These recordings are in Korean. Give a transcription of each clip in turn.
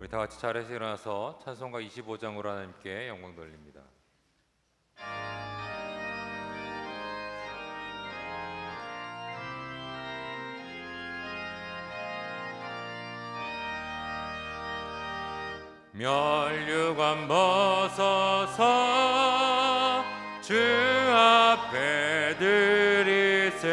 우리 다 같이 자리에서 일어나서 찬송가 25장으로 하나님께 영광 돌립니다. 멸류관 벗어서 주 앞에 드리세.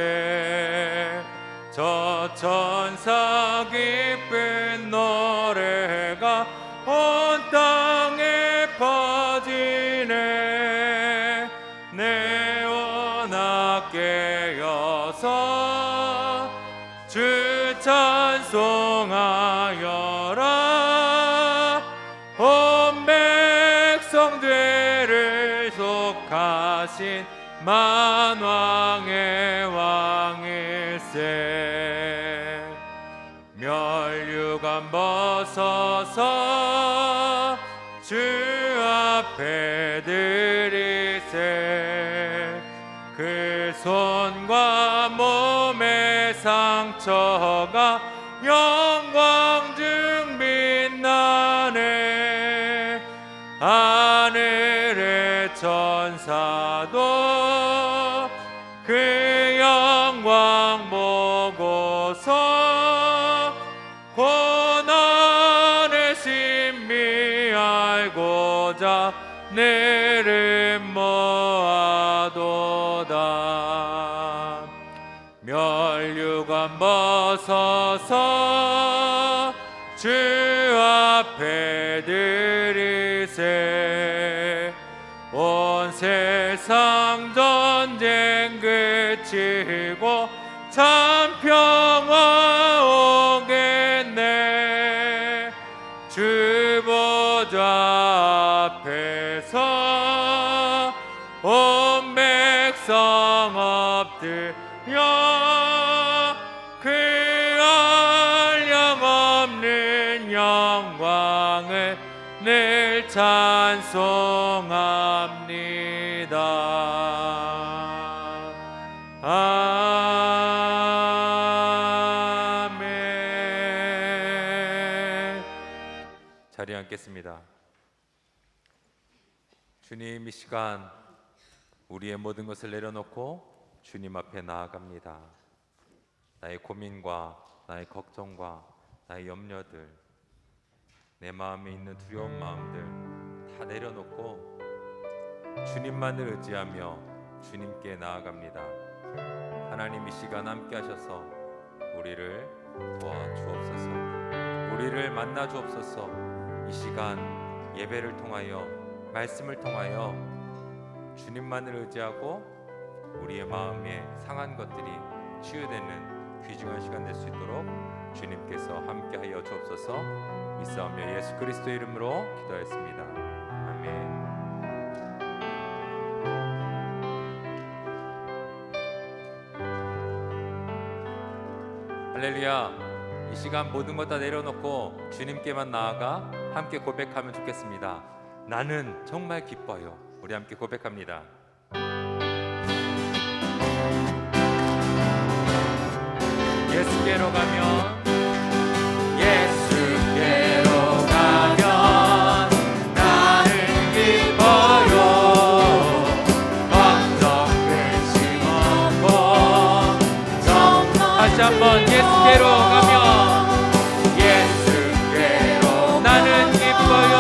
저 천사 기쁜 노래가 온 땅에 퍼지네. 내오나 깨어서 주 찬송하여라. 온 백성들을 속하신 만왕의 왕일세. 멸류관 벗어서 주 앞에 드리세. 그 손과 몸의 상처가 영광 중 빛나네. 하늘의 천사도 그 영광 보고서 고난의 신비 알고자 내를 모아도다. 멸류관 벗어서 주 앞에 드리세. 온 세상 전쟁 그치고 참 평화 오겠네. 주 보좌 앞에서 온 백성 엎드려 그 한량없는 영광을 늘 찬송합니다. 아멘. 자리에 앉겠습니다. 주님, 이 시간 우리의 모든 것을 내려놓고 주님 앞에 나아갑니다. 나의 고민과 나의 걱정과 나의 염려들, 내 마음에 있는 두려운 마음들 다 내려놓고 주님만을 의지하며 주님께 나아갑니다. 하나님, 이 시간 함께 하셔서 우리를 도와주옵소서. 우리를 만나 주옵소서. 이 시간 예배를 통하여 말씀을 통하여 주님만을 의지하고 우리의 마음에 상한 것들이 치유되는 귀중한 시간 될 수 있도록 주님께서 함께하여 주옵소서. 믿사오며 예수 그리스도의 이름으로 기도하였습니다. 아멘. 할렐루야. 이 시간 모든 것 다 내려놓고 주님께만 나아가 함께 고백하면 좋겠습니다. 나는 정말 기뻐요. 우리 함께 고백합니다. 예수께로 가면 나는 기뻐요. 걱정 근심 없고 정말. 다시 한번 예수께로 가면 나는 기뻐요.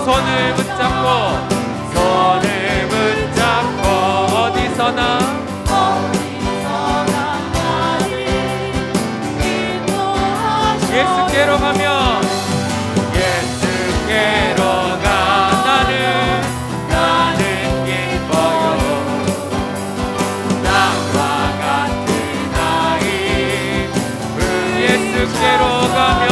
손을 붙잡고 붙잡고 어디서나 예수께로 가면 예수께로 가 나는 기뻐요. 나와 같은 아이 예수께로 가면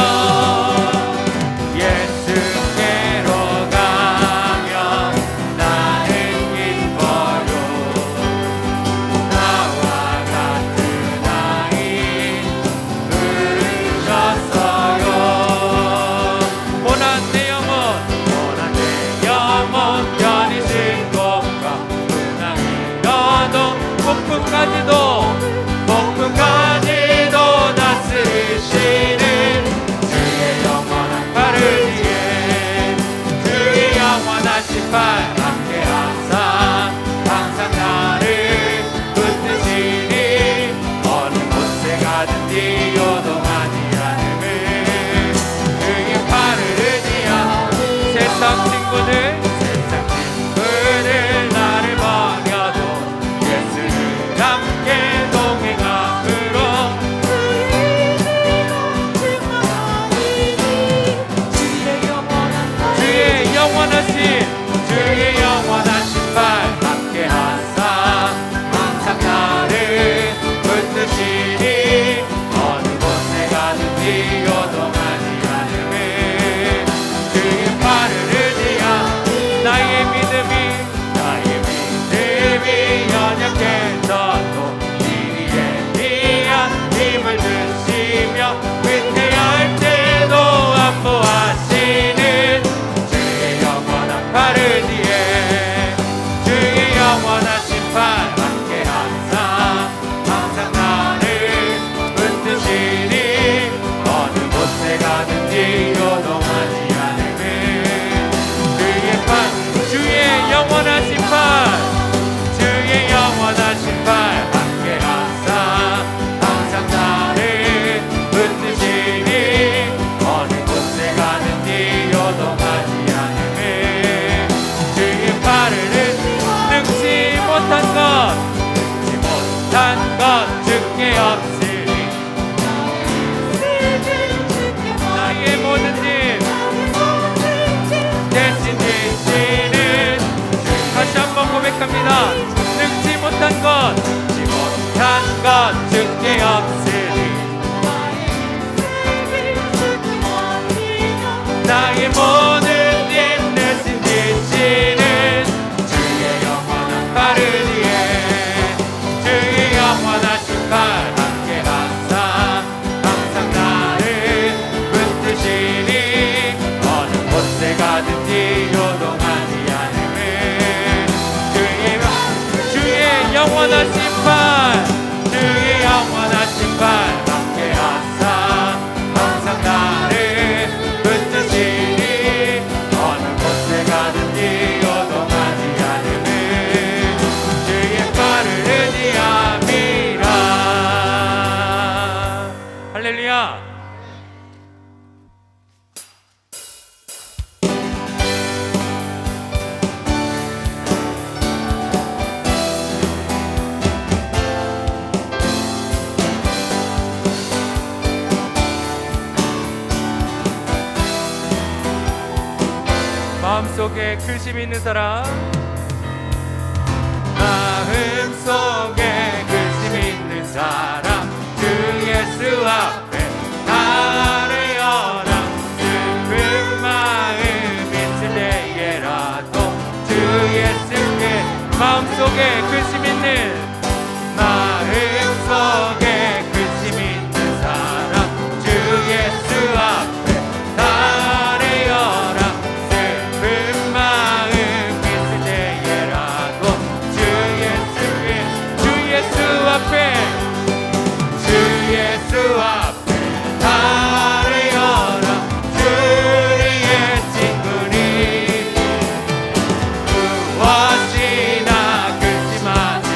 폭풍까지도 다스리시는 주의 영원한 팔을 위해 주의 영원하신 팔 함께 항상 나를 붙드시니 어느 곳에 가든지 요동하지 않음을 주의 팔을 의지하며 세상 친구들 나를 버려도 예수를 함께 동행함으로 주의 영원하신 발 함께 항상 나를 붙드시니 어느 곳에 가든지 요동하지 않음을 주의 팔을 의지하며 나의 믿음이 연약해서도 이리에 미한 힘을 드시며 위태할 때도 안보하시는 주의 영원한 팔을 뒤에 주의 영원하신 팔 함께 항상 나를 붙드시니 어느 곳에 가든지 요동하지 않음을 주의 팔 주의 영원하신 팔 영원하신 팔 함께 항상 나를 붙드시니 어느 곳에 가든지 요동하지 않음을 주의 팔을 능치 못한 것 주께 없으니 나의 모든 짐 대신 지시는 다시 한번 고백합니다. 능치 못한 것 주께 없으니 나의 모든 힘 대신 지시는 주의 영원한 팔을 위해 주의 영원하신 팔 함께 항상 나를 붙드시니 어느 곳에 가든지 요동하지 않음을 주의 영원하신 팔 주의 영원하신 팔 함께 항상 나를 붙드시니 어느 곳에 가든지 요동하지 않음을 주의 팔을 의지함이라. 할렐루야. 마음속에 근심 있는 사람 마음속에 근심 있는 사람 주 예수 앞에 나아려라 슬픈 마음 있을 때에라도 주 예수께 마음속에 근심 있는 마음속에 근심 있는 사람 주 예수 앞에 예수 앞에 나아려라 주의 친구니 무엇이나 근심하지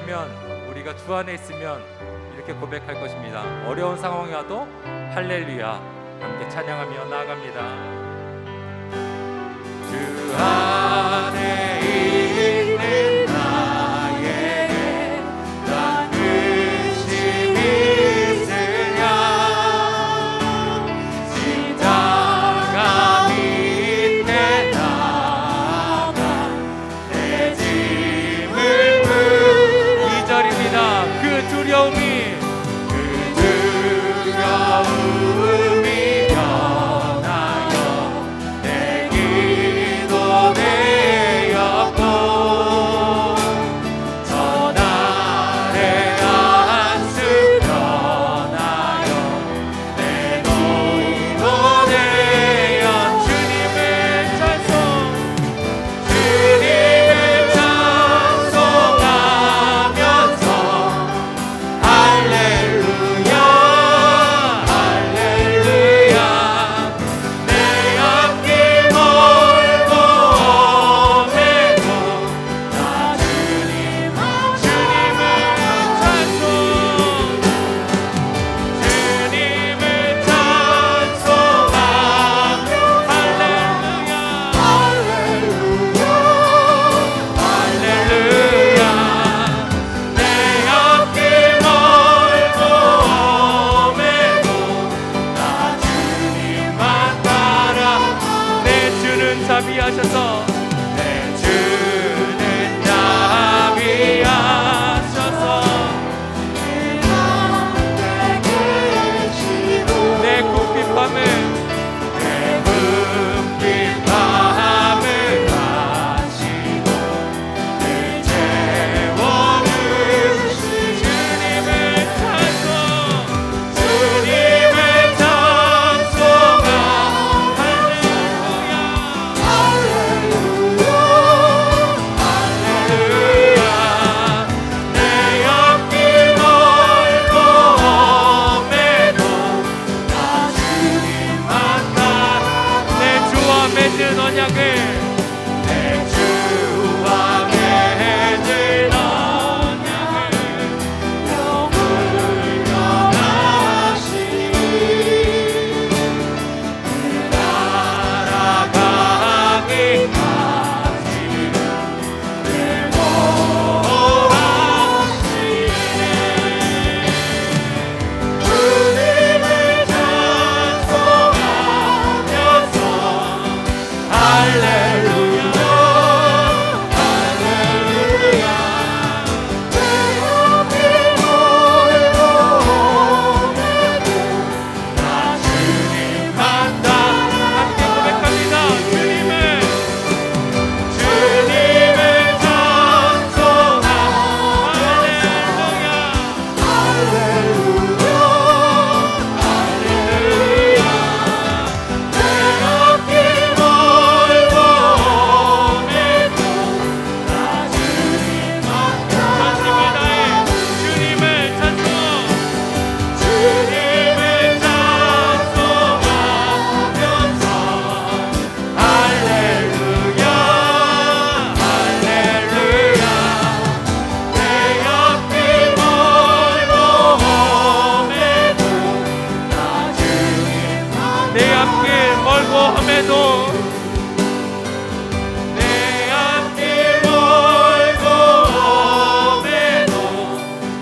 되면, 우리가 주 안에 있으면 이렇게 고백할 것입니다. 어려운 상황이 와도 할렐루야 함께 찬양하며 나아갑니다. 주 안에 있는 나에게 난 근심이 있으랴. 십자가 밑에 나가 내 짐을 부 2절입니다. 그 두려움이 자비하셔서 내 주는 자비하셔서 내 굽힌 밤을 마시고 내 재원을 주님을 맺은 언약을 내 주와 맺은 언약을 영원하시니 날아가기까지 외모하시네. 주님을 찬송하면서 할렐루야 할렐루야 내 앞이 멀고 오매도 나 주님만 따라 함께 고백합니다. 주님을 찬송하면서 할렐루야 할렐루야 내 앞이 멀고 오매도 나 주님만 따라 주님을 찬송하면서 할렐루야 할렐루야 내 앞이 멀고 험해도 나 주님만 내 앞길 멀고 험해도 내 앞길 멀고 험해도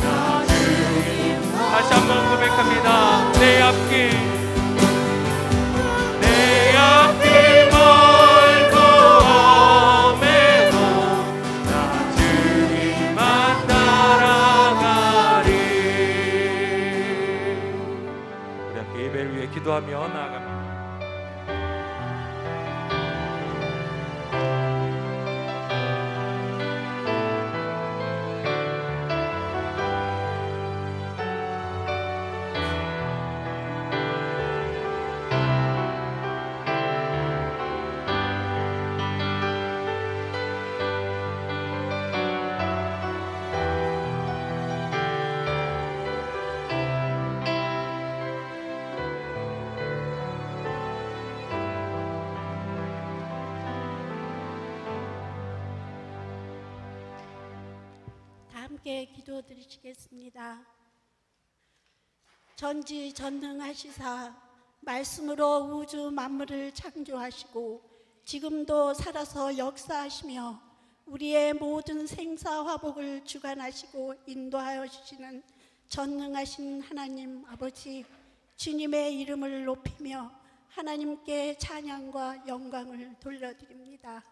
나 주님만 다시 한번 고백합니다. 내 앞길 멀고 험해도 나 주님만 따라가리. 우리 함께 예배를 위해 기도하며 나아갑니다. 함께 기도드리시겠습니다. 전지전능하시사 말씀으로 우주 만물을 창조하시고 지금도 살아서 역사하시며 우리의 모든 생사화복을 주관하시고 인도하여 주시는 전능하신 하나님 아버지, 주님의 이름을 높이며 하나님께 찬양과 영광을 돌려드립니다.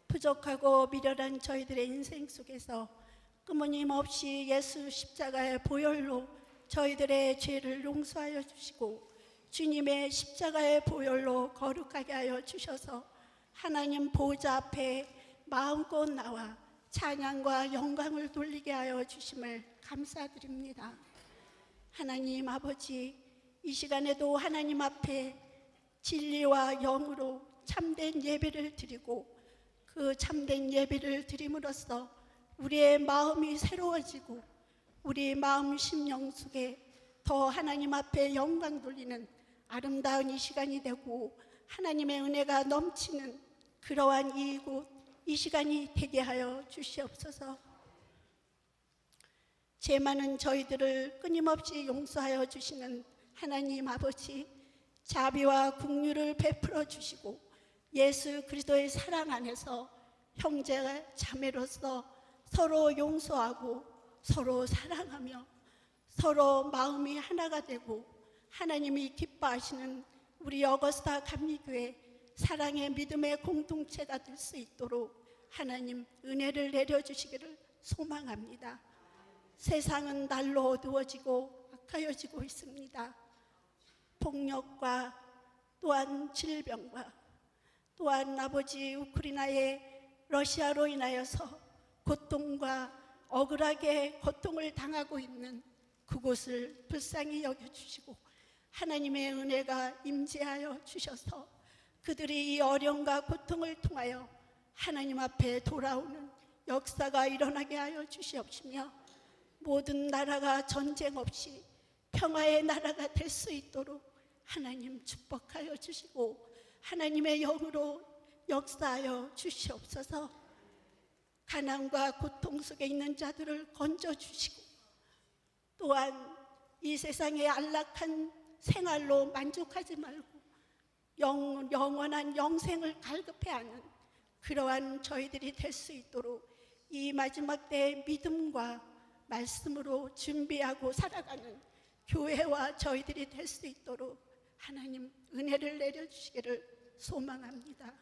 부족하고 미련한 저희들의 인생 속에서 끊임없이 예수 십자가의 보혈로 저희들의 죄를 용서하여 주시고 주님의 십자가의 보혈로 거룩하게 하여 주셔서 하나님 보좌 앞에 마음껏 나와 찬양과 영광을 돌리게 하여 주심을 감사드립니다. 하나님 아버지, 이 시간에도 하나님 앞에 진리와 영으로 참된 예배를 드리고 그 참된 예배를 드림으로써 우리의 마음이 새로워지고 우리 마음 심령 속에 더 하나님 앞에 영광 돌리는 아름다운 이 시간이 되고 하나님의 은혜가 넘치는 그러한 이곳 이 시간이 되게 하여 주시옵소서. 죄 많은 저희들을 끊임없이 용서하여 주시는 하나님 아버지, 자비와 긍휼을 베풀어 주시고 예수 그리스도의 사랑 안에서 형제 자매로서 서로 용서하고 서로 사랑하며 서로 마음이 하나가 되고 하나님이 기뻐하시는 우리 어거스타 감리교회 사랑의 믿음의 공동체가 될 수 있도록 하나님 은혜를 내려주시기를 소망합니다. 세상은 날로 어두워지고 악하여지고 있습니다. 폭력과 또한 질병과 또한 아버지 우크라이나의 러시아로 인하여서 고통과 억울하게 고통을 당하고 있는 그곳을 불쌍히 여겨주시고 하나님의 은혜가 임재하여 주셔서 그들이 이 어려움과 고통을 통하여 하나님 앞에 돌아오는 역사가 일어나게 하여 주시옵시며 모든 나라가 전쟁 없이 평화의 나라가 될 수 있도록 하나님 축복하여 주시고 하나님의 영으로 역사하여 주시옵소서. 가난과 고통 속에 있는 자들을 건져주시고 또한 이 세상의 안락한 생활로 만족하지 말고 영원한 영생을 갈급해하는 그러한 저희들이 될 수 있도록 이 마지막 때의 믿음과 말씀으로 준비하고 살아가는 교회와 저희들이 될 수 있도록 하나님 은혜를 내려주시기를 소망합니다.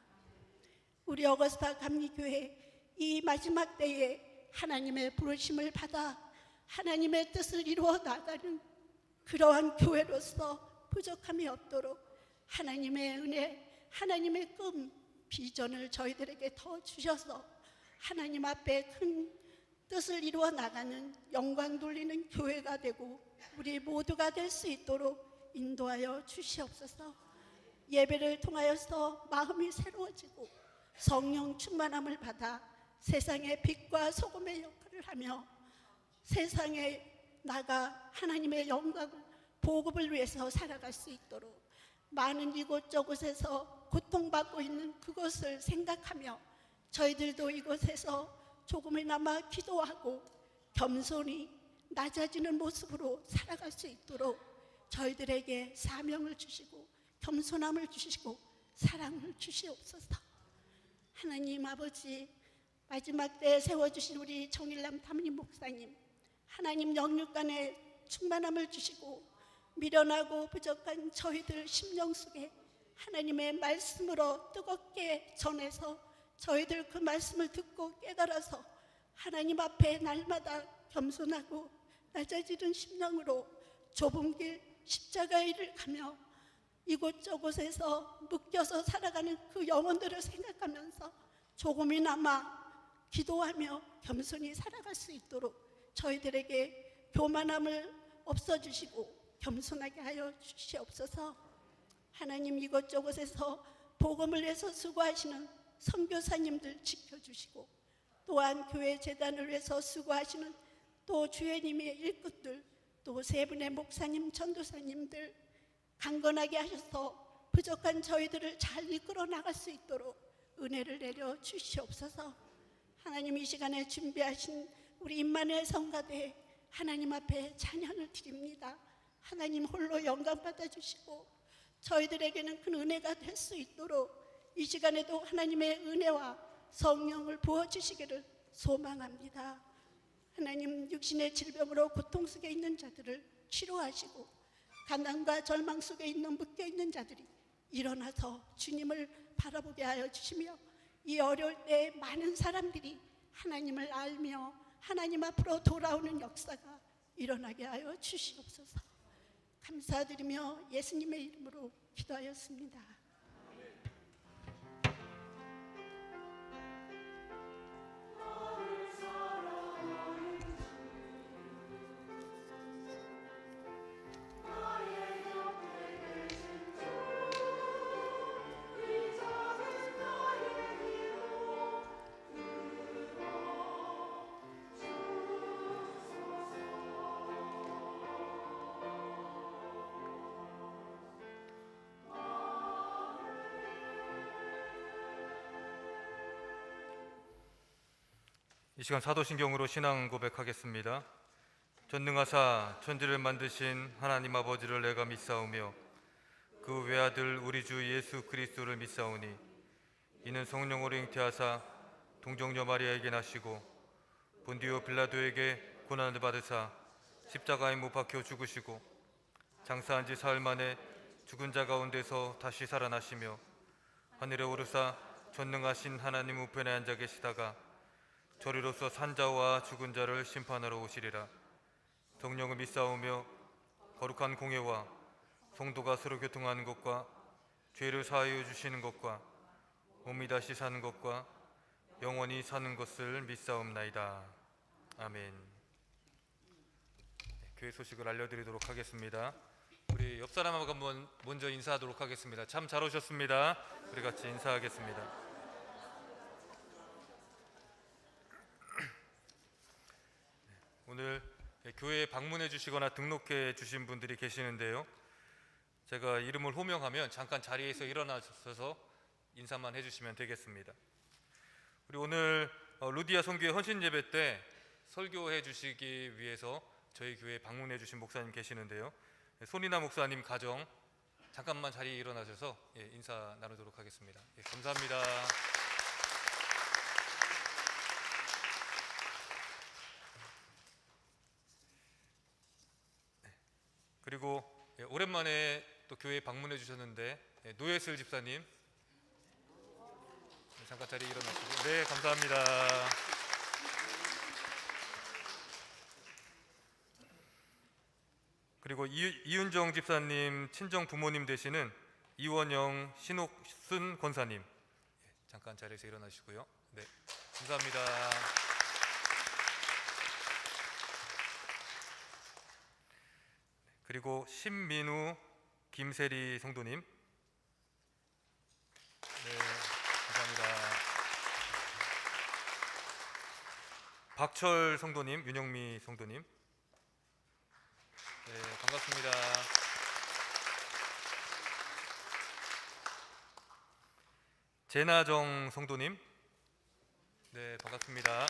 우리 어거스타 감리교회 이 마지막 때에 하나님의 부르심을 받아 하나님의 뜻을 이루어 나가는 그러한 교회로서 부족함이 없도록 하나님의 은혜, 하나님의 꿈, 비전을 저희들에게 더 주셔서 하나님 앞에 큰 뜻을 이루어 나가는 영광 돌리는 교회가 되고 우리 모두가 될 수 있도록 인도하여 주시옵소서. 예배를 통하여서 마음이 새로워지고 성령 충만함을 받아 세상의 빛과 소금의 역할을 하며 세상에 나가 하나님의 영광을 보급을 위해서 살아갈 수 있도록 많은 이곳저곳에서 고통받고 있는 그것을 생각하며 저희들도 이곳에서 조금이나마 기도하고 겸손히 낮아지는 모습으로 살아갈 수 있도록 저희들에게 사명을 주시고 겸손함을 주시고 사랑을 주시옵소서. 하나님 아버지, 마지막 때에 세워주신 우리 정일남 담임 목사님, 하나님 영육간에 충만함을 주시고 미련하고 부족한 저희들 심령 속에 하나님의 말씀으로 뜨겁게 전해서 저희들 그 말씀을 듣고 깨달아서 하나님 앞에 날마다 겸손하고 낮아지는 심령으로 좁은 길 십자가의 일을 가며 이곳저곳에서 묶여서 살아가는 그 영혼들을 생각하면서 조금이나마 기도하며 겸손히 살아갈 수 있도록 저희들에게 교만함을 없어주시고 겸손하게 하여 주시옵소서. 하나님 이곳저곳에서 복음을 위해서 수고하시는 선교사님들 지켜주시고 또한 교회 재단을 위해서 수고하시는 또 주예님의 일꾼들 또 세 분의 목사님 전도사님들 강건하게 하셔서 부족한 저희들을 잘 이끌어 나갈 수 있도록 은혜를 내려 주시옵소서. 하나님 이 시간에 준비하신 우리 임마누엘 성가대 하나님 앞에 찬양을 드립니다. 하나님 홀로 영광 받아주시고 저희들에게는 큰 은혜가 될 수 있도록 이 시간에도 하나님의 은혜와 성령을 부어주시기를 소망합니다. 하나님, 육신의 질병으로 고통 속에 있는 자들을 치료하시고 가난과 절망 속에 있는 묶여있는 자들이 일어나서 주님을 바라보게 하여 주시며 이 어려울 때 많은 사람들이 하나님을 알며 하나님 앞으로 돌아오는 역사가 일어나게 하여 주시옵소서. 감사드리며 예수님의 이름으로 기도하였습니다. 이 시간 사도신경으로 신앙 고백하겠습니다. 전능하사 천지를 만드신 하나님 아버지를 내가 믿사오며 그 외아들 우리 주 예수 그리스도를 믿사오니 이는 성령으로 잉태하사 동정녀 마리아에게 나시고 본디오 빌라도에게 고난을 받으사 십자가에 못 박혀 죽으시고 장사한 지 사흘 만에 죽은 자 가운데서 다시 살아나시며 하늘에 오르사 전능하신 하나님 우편에 앉아 계시다가 저리로서 산자와 죽은 자를 심판하러 오시리라. 성령을 믿사오며 거룩한 공예와 성도가 서로 교통하는 것과 죄를 사하여 주시는 것과 몸이 다시 사는 것과 영원히 사는 것을 믿사옵나이다. 아멘. 교회 소식을 알려드리도록 하겠습니다. 우리 옆 사람하고 한번 먼저 인사하도록 하겠습니다. 참 잘 오셨습니다. 우리 같이 인사하겠습니다. 오늘 교회에 방문해 주시거나 등록해 주신 분들이 계시는데요, 제가 이름을 호명하면 잠깐 자리에서 일어나셔서 인사만 해주시면 되겠습니다. 우리 오늘 루디아 선교회 헌신 예배 때 설교해 주시기 위해서 저희 교회에 방문해 주신 목사님 계시는데요, 손이나 목사님 가정 잠깐만 자리에 일어나셔서 인사 나누도록 하겠습니다. 감사합니다. 그리고 오랜만에 또 교회에 방문해 주셨는데 노예슬 집사님 잠깐 자리에 일어나시고, 네, 감사합니다. 그리고 이윤정 집사님 친정 부모님 되시는 이원영 신옥순 권사님 잠깐 자리에서 일어나시고요. 네, 감사합니다. 그리고 신민우 김세리 성도님, 네, 감사합니다. 박철 성도님, 윤영미 성도님, 네, 반갑습니다. 제나정 성도님, 네, 반갑습니다.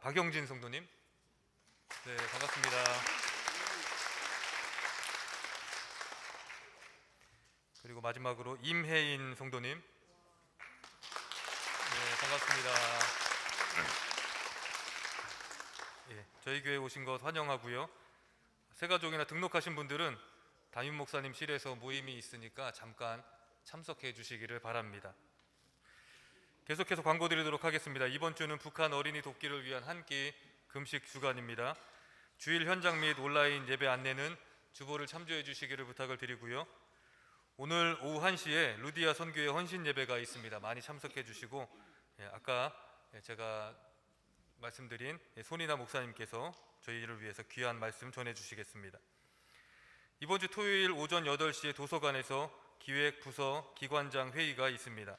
박영진 성도님, 네, 반갑습니다. 그리고 마지막으로 임혜인 성도님, 네, 반갑습니다. 저희 교회에 오신 것 환영하고요. 새가족이나 등록하신 분들은 담임 목사님 실에서 모임이 있으니까 잠깐 참석해 주시기를 바랍니다. 계속해서 광고 드리도록 하겠습니다. 이번 주는 북한 어린이 돕기를 위한 한 끼 금식 주간입니다. 주일 현장 및 온라인 예배 안내는 주보를 참조해 주시기를 부탁을 드리고요. 오늘 오후 1시에 루디아 선교회 헌신 예배가 있습니다. 많이 참석해 주시고, 아까 제가 말씀드린 손이나 목사님께서 저희를 위해서 귀한 말씀 전해 주시겠습니다. 이번 주 토요일 오전 8시에 도서관에서 기획 부서 기관장 회의가 있습니다.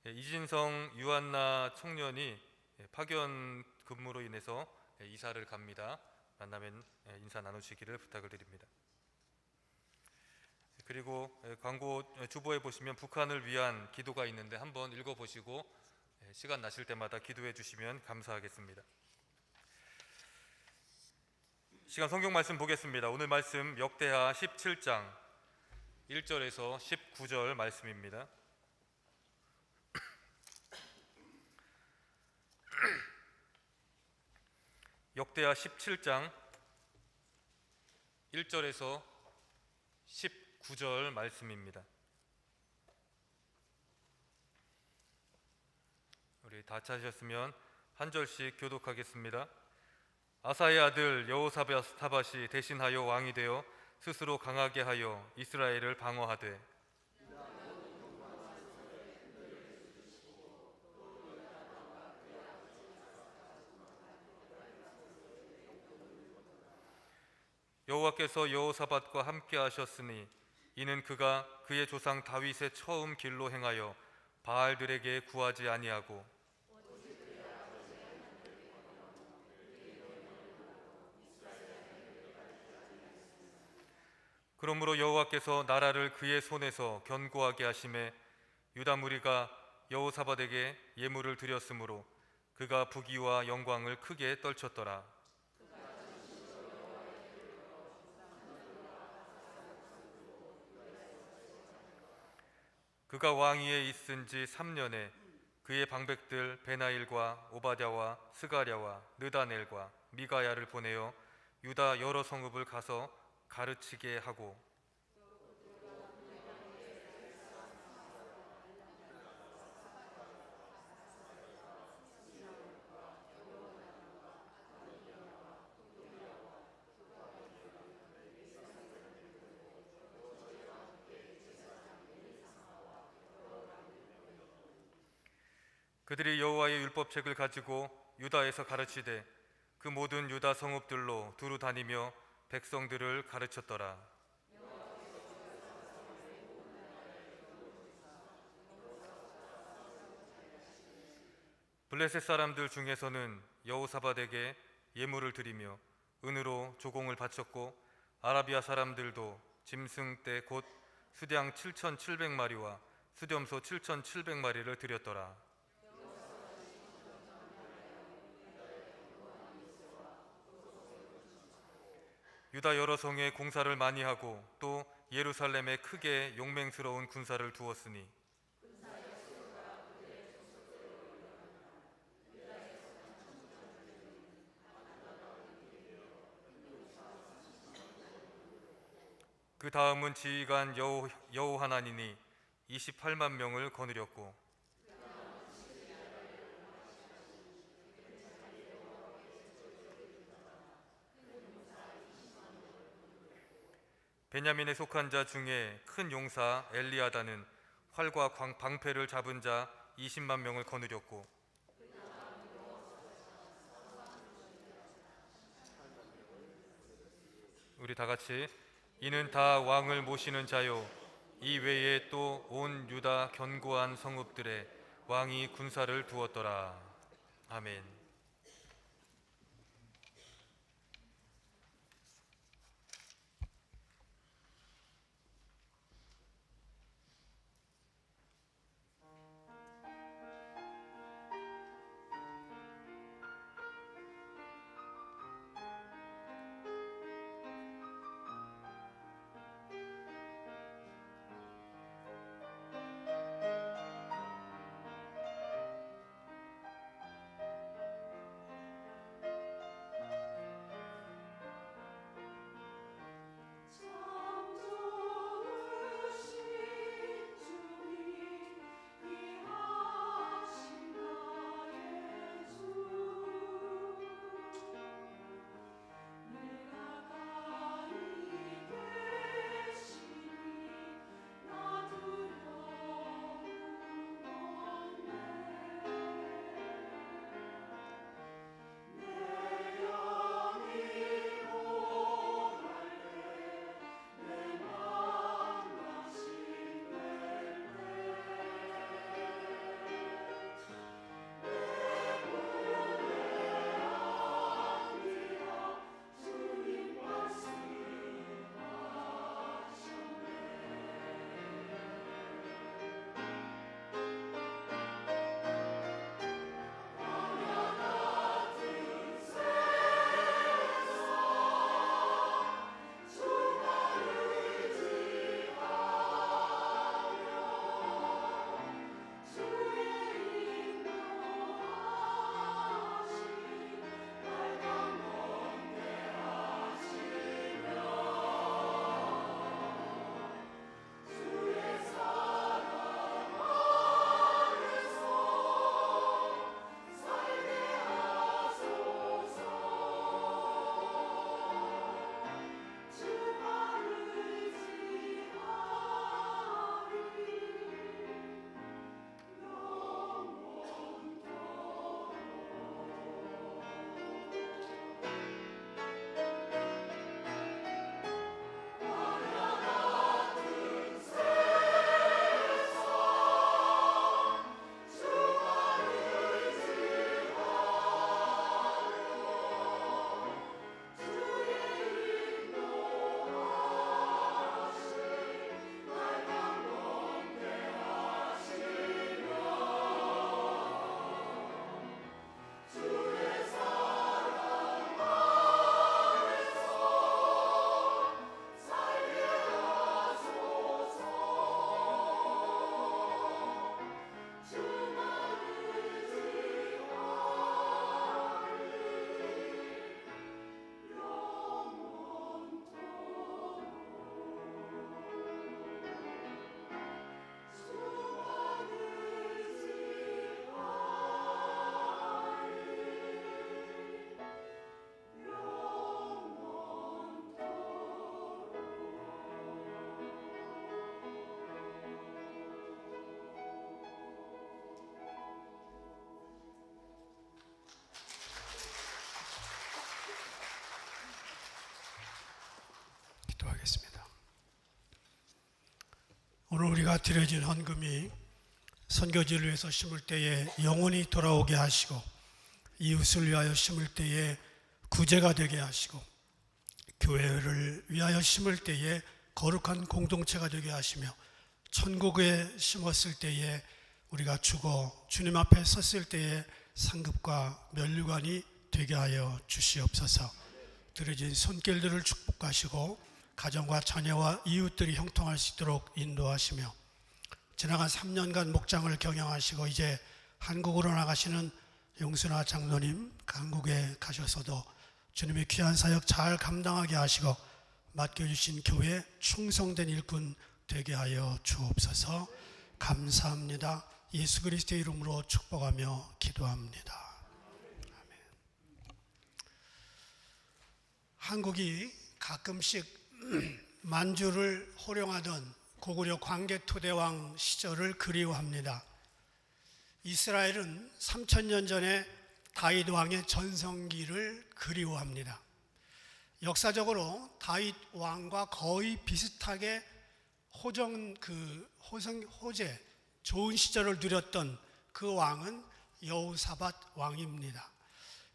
이진성 유한나 청년이 파견 근무로 인해서 이사를 갑니다. 만나면 인사 나누시기를 부탁을 드립니다. 그리고 광고 주보에 보시면 북한을 위한 기도가 있는데 한번 읽어보시고 시간 나실 때마다 기도해 주시면 감사하겠습니다. 시간 성경 말씀 보겠습니다. 오늘 말씀 역대하 17장 1절에서 19절 말씀입니다. 역대하 17장 1절에서 19절 말씀입니다. 우리 다 찾으셨으면 한 절씩 교독하겠습니다. 아사의 아들 여호사밧이 대신하여 왕이 되어 스스로 강하게 하여 이스라엘을 방어하되 여호와께서 여호사밧과 함께 하셨으니 이는 그가 그의 조상 다윗의 처음 길로 행하여 바알들에게 구하지 아니하고 그러므로 여호와께서 나라를 그의 손에서 견고하게 하심에 유다 무리가 여호사밧에게 예물을 드렸으므로 그가 부귀와 영광을 크게 떨쳤더라. 그가 왕위에 있은 지 3년에 그의 방백들 베나일과 오바댜와 스가랴와 느다넬과 미가야를 보내어 유다 여러 성읍을 가서 가르치게 하고 그들이 여호와의 율법책을 가지고 유다에서 가르치되 그 모든 유다 성읍들로 두루 다니며 백성들을 가르쳤더라. 블레셋 사람들 중에서는 여호사밧에게 예물을 드리며 은으로 조공을 바쳤고 아라비아 사람들도 짐승 떼 곧 수량 7,700마리와 수렴소 7,700마리를 드렸더라. 유다 여러 성에 공사를 많이 하고 또 예루살렘에 크게 용맹스러운 군사를 두었으니 그 다음은 지휘관 여호하나니니 28만 명을 거느렸고 베냐민에 속한 자 중에 큰 용사 엘리아다는 활과 방패를 잡은 자 20만 명을 거느렸고 우리 다 같이 이는 다 왕을 모시는 자요 이 외에 또 온 유다 견고한 성읍들에 왕이 군사를 두었더라. 아멘. 오늘 우리가 드려진 헌금이 선교지를 위해서 심을 때에 영원히 돌아오게 하시고, 이웃을 위하여 심을 때에 구제가 되게 하시고, 교회를 위하여 심을 때에 거룩한 공동체가 되게 하시며, 천국에 심었을 때에 우리가 죽어 주님 앞에 섰을 때에 상급과 면류관이 되게 하여 주시옵소서. 드려진 손길들을 축복하시고 가정과 자녀와 이웃들이 형통할 수 있도록 인도하시며, 지나간 3년간 목장을 경영하시고 이제 한국으로 나가시는 용순아 장로님, 한국에 가셔서도 주님의 귀한 사역 잘 감당하게 하시고 맡겨주신 교회 충성된 일꾼 되게 하여 주옵소서. 감사합니다. 예수 그리스도의 이름으로 축복하며 기도합니다. 아멘. 한국이 가끔씩 만주를 호령하던 고구려 광개토대왕 시절을 그리워합니다. 이스라엘은 3000년 전에 다윗 왕의 전성기를 그리워합니다. 역사적으로 다윗 왕과 거의 비슷하게 호재 좋은 시절을 누렸던 그 왕은 여호사밧 왕입니다.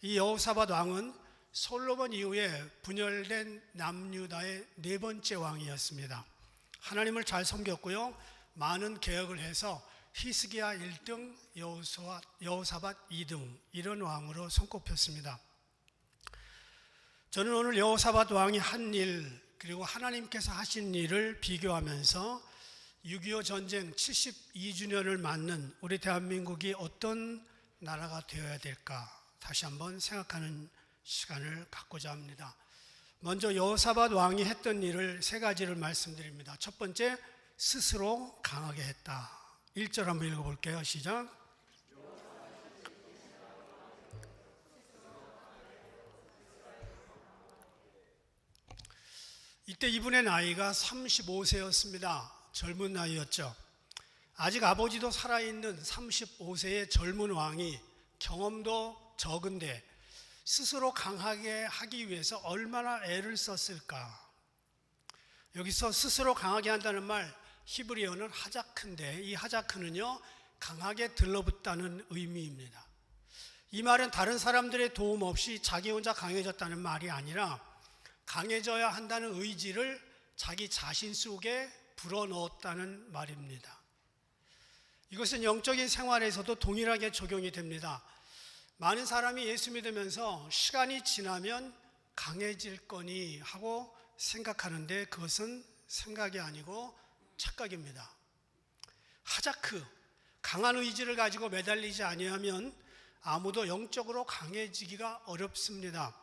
이 여호사밧 왕은 솔로몬 이후에 분열된 남유다의 네 번째 왕이었습니다. 하나님을 잘 섬겼고요, 많은 개혁을 해서 히스기야 1등, 여호사밧 2등 이런 왕으로 손꼽혔습니다. 저는 오늘 여호사밧 왕이 한 일, 그리고 하나님께서 하신 일을 비교하면서 6.25 전쟁 72주년을 맞는 우리 대한민국이 어떤 나라가 되어야 될까 다시 한번 생각하는 시간을 갖고자 합니다. 먼저 여호사밧 왕이 했던 일을 세 가지를 말씀드립니다. 첫 번째, 스스로 강하게 했다. 1절 한번 읽어볼게요. 시작. 이때 이분의 나이가 35세였습니다. 젊은 나이였죠. 아직 아버지도 살아있는 35세의 젊은 왕이 경험도 적은데 스스로 강하게 하기 위해서 얼마나 애를 썼을까. 여기서 스스로 강하게 한다는 말, 히브리어는 하자크인데 이 하자크는요, 강하게 들러붙다는 의미입니다. 이 말은 다른 사람들의 도움 없이 자기 혼자 강해졌다는 말이 아니라 강해져야 한다는 의지를 자기 자신 속에 불어넣었다는 말입니다. 이것은 영적인 생활에서도 동일하게 적용이 됩니다. 많은 사람이 예수 믿으면서 시간이 지나면 강해질 거니 하고 생각하는데 그것은 생각이 아니고 착각입니다. 하자크, 강한 의지를 가지고 매달리지 아니하면 아무도 영적으로 강해지기가 어렵습니다.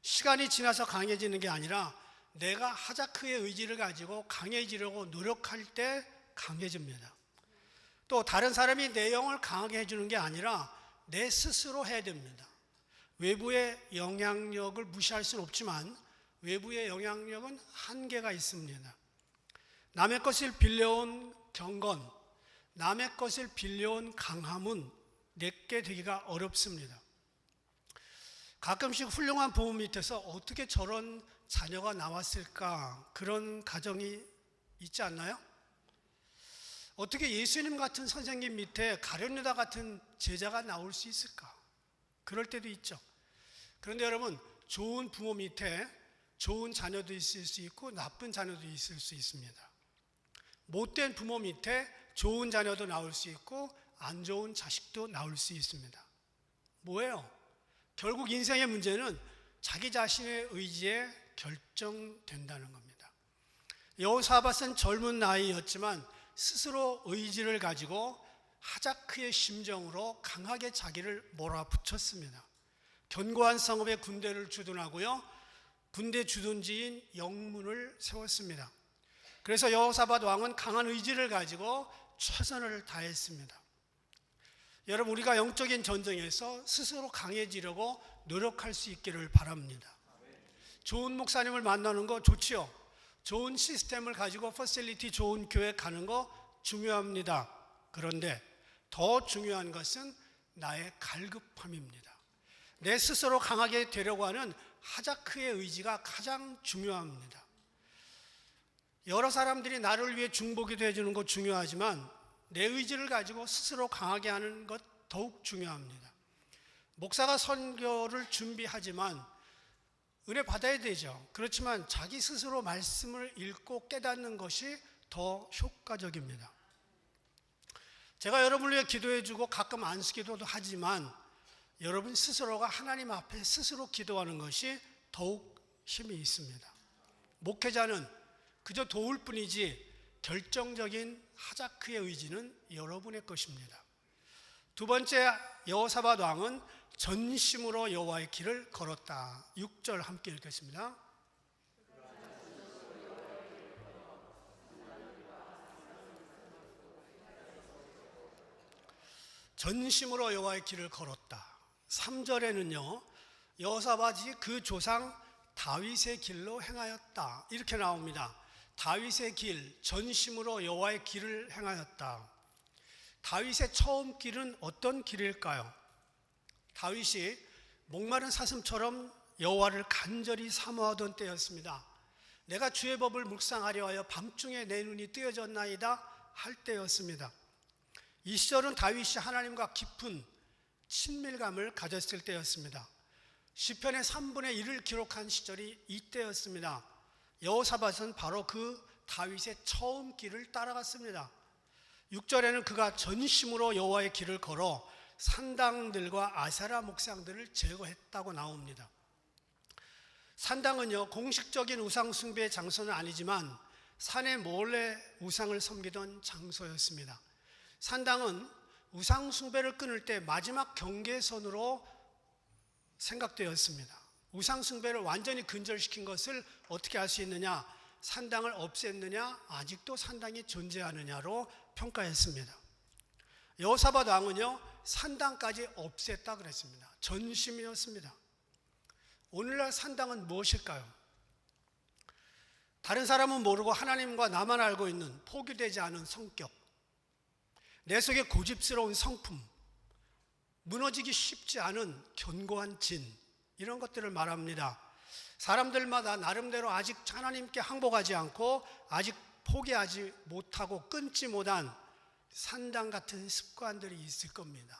시간이 지나서 강해지는 게 아니라 내가 하자크의 의지를 가지고 강해지려고 노력할 때 강해집니다. 또 다른 사람이 내 영을 강하게 해주는 게 아니라 내 스스로 해야 됩니다. 외부의 영향력을 무시할 수는 없지만 외부의 영향력은 한계가 있습니다. 남의 것을 빌려온 경건, 남의 것을 빌려온 강함은 내게 되기가 어렵습니다. 가끔씩 훌륭한 부모 밑에서 어떻게 저런 자녀가 나왔을까, 그런 가정이 있지 않나요? 어떻게 예수님 같은 선생님 밑에 가룟유다 같은 제자가 나올 수 있을까? 그럴 때도 있죠. 그런데 여러분, 좋은 부모 밑에 좋은 자녀도 있을 수 있고 나쁜 자녀도 있을 수 있습니다. 못된 부모 밑에 좋은 자녀도 나올 수 있고 안 좋은 자식도 나올 수 있습니다. 뭐예요? 결국 인생의 문제는 자기 자신의 의지에 결정된다는 겁니다. 여호사밧은 젊은 나이였지만 스스로 의지를 가지고 하자크의 심정으로 강하게 자기를 몰아붙였습니다. 견고한 성읍에 군대를 주둔하고요, 군대 주둔지인 영문을 세웠습니다. 그래서 여호사밧 왕은 강한 의지를 가지고 최선을 다했습니다. 여러분, 우리가 영적인 전쟁에서 스스로 강해지려고 노력할 수 있기를 바랍니다. 좋은 목사님을 만나는 거 좋지요. 좋은 시스템을 가지고 퍼실리티 좋은 교회 가는 거 중요합니다. 그런데 더 중요한 것은 나의 갈급함입니다. 내 스스로 강하게 되려고 하는 하자크의 의지가 가장 중요합니다. 여러 사람들이 나를 위해 중보기도 해주는 것 중요하지만 내 의지를 가지고 스스로 강하게 하는 것 더욱 중요합니다. 목사가 선교를 준비하지만 은혜 받아야 되죠. 그렇지만 자기 스스로 말씀을 읽고 깨닫는 것이 더 효과적입니다. 제가 여러분을 위해 기도해주고 가끔 안수기도도 하지만 여러분 스스로가 하나님 앞에 스스로 기도하는 것이 더욱 힘이 있습니다. 목회자는 그저 도울 뿐이지 결정적인 하자크의 의지는 여러분의 것입니다. 두 번째, 여호사밧 왕은 전심으로 여호와의 길을 걸었다. 6절 함께 읽겠습니다. 전심으로 여호와의 길을 걸었다. 3절에는요, 여호사밧이 그 조상 다윗의 길로 행하였다. 이렇게 나옵니다. 다윗의 길, 전심으로 여호와의 길을 행하였다. 다윗의 처음 길은 어떤 길일까요? 다윗이 목마른 사슴처럼 여호와를 간절히 사모하던 때였습니다. 내가 주의 법을 묵상하려 하여 밤중에 내 눈이 뜨여졌나이다 할 때였습니다. 이 시절은 다윗이 하나님과 깊은 친밀감을 가졌을 때였습니다. 시편의 3분의 1을 기록한 시절이 이때였습니다. 여호사밧은 바로 그 다윗의 처음 길을 따라갔습니다. 6절에는 그가 전심으로 여호와의 길을 걸어 산당들과 아세라 목상들을 제거했다고 나옵니다. 산당은요, 공식적인 우상 숭배의 장소는 아니지만 산에 몰래 우상을 섬기던 장소였습니다. 산당은 우상 숭배를 끊을 때 마지막 경계선으로 생각되었습니다. 우상 숭배를 완전히 근절시킨 것을 어떻게 알 수 있느냐? 산당을 없앴느냐? 아직도 산당이 존재하느냐로 평가했습니다. 여호사밧 왕은요, 산당까지 없앴다 그랬습니다. 전심이었습니다. 오늘날 산당은 무엇일까요? 다른 사람은 모르고 하나님과 나만 알고 있는 포기되지 않은 성격, 내 속에 고집스러운 성품, 무너지기 쉽지 않은 견고한 진, 이런 것들을 말합니다. 사람들마다 나름대로 아직 하나님께 항복하지 않고 아직 포기하지 못하고 끊지 못한 산당 같은 습관들이 있을 겁니다.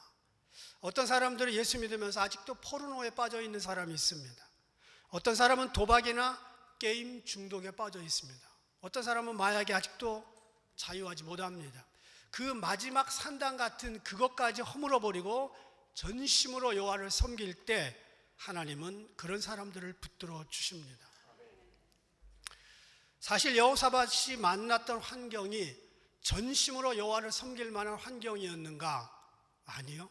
어떤 사람들은 예수 믿으면서 아직도 포르노에 빠져 있는 사람이 있습니다. 어떤 사람은 도박이나 게임 중독에 빠져 있습니다. 어떤 사람은 마약에 아직도 자유하지 못합니다. 그 마지막 산당 같은 그것까지 허물어버리고 전심으로 여호와를 섬길 때 하나님은 그런 사람들을 붙들어 주십니다. 사실 여호사밧이 만났던 환경이 전심으로 여호와를 섬길 만한 환경이었는가? 아니요.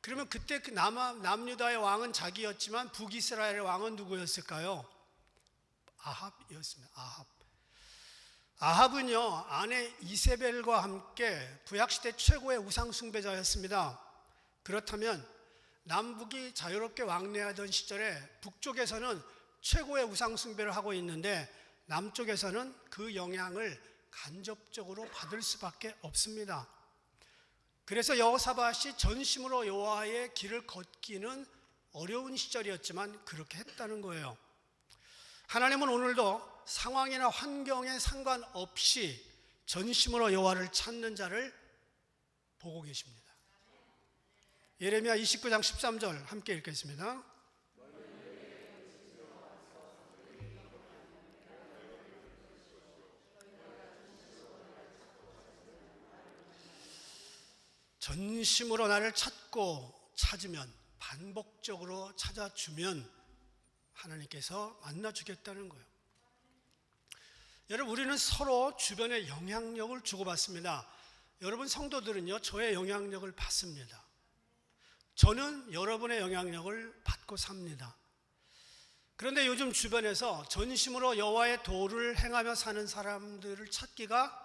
그러면 그때 그 남유다의 왕은 자기였지만 북이스라엘의 왕은 누구였을까요? 아합이었습니다. 아합은요, 아내 이세벨과 함께 구약시대 최고의 우상숭배자였습니다. 그렇다면 남북이 자유롭게 왕래하던 시절에 북쪽에서는 최고의 우상숭배를 하고 있는데 남쪽에서는 그 영향을 간접적으로 받을 수밖에 없습니다. 그래서 여호사밧이 전심으로 여호와의 길을 걷기는 어려운 시절이었지만 그렇게 했다는 거예요. 하나님은 오늘도 상황이나 환경에 상관없이 전심으로 여호와를 찾는 자를 보고 계십니다. 예레미야 29장 13절 함께 읽겠습니다. 전심으로 나를 찾으면, 반복적으로 찾아주면 하나님께서 만나주겠다는 거예요. 여러분, 우리는 서로 주변에 영향력을 주고받습니다. 여러분 성도들은요, 저의 영향력을 받습니다. 저는 여러분의 영향력을 받고 삽니다. 그런데 요즘 주변에서 전심으로 여호와의 도를 행하며 사는 사람들을 찾기가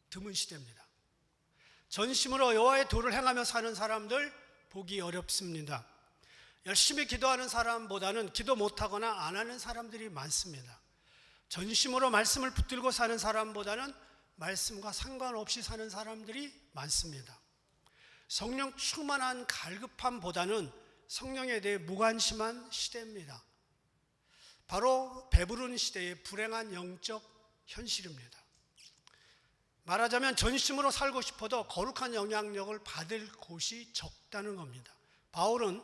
드문 시대입니다. 전심으로 여호와의 도를 행하며 사는 사람들 보기 어렵습니다. 열심히 기도하는 사람보다는 기도 못하거나 안 하는 사람들이 많습니다. 전심으로 말씀을 붙들고 사는 사람보다는 말씀과 상관없이 사는 사람들이 많습니다. 성령 충만한 갈급함보다는 성령에 대해 무관심한 시대입니다. 바로 배부른 시대의 불행한 영적 현실입니다. 말하자면 전심으로 살고 싶어도 거룩한 영향력을 받을 곳이 적다는 겁니다. 바울은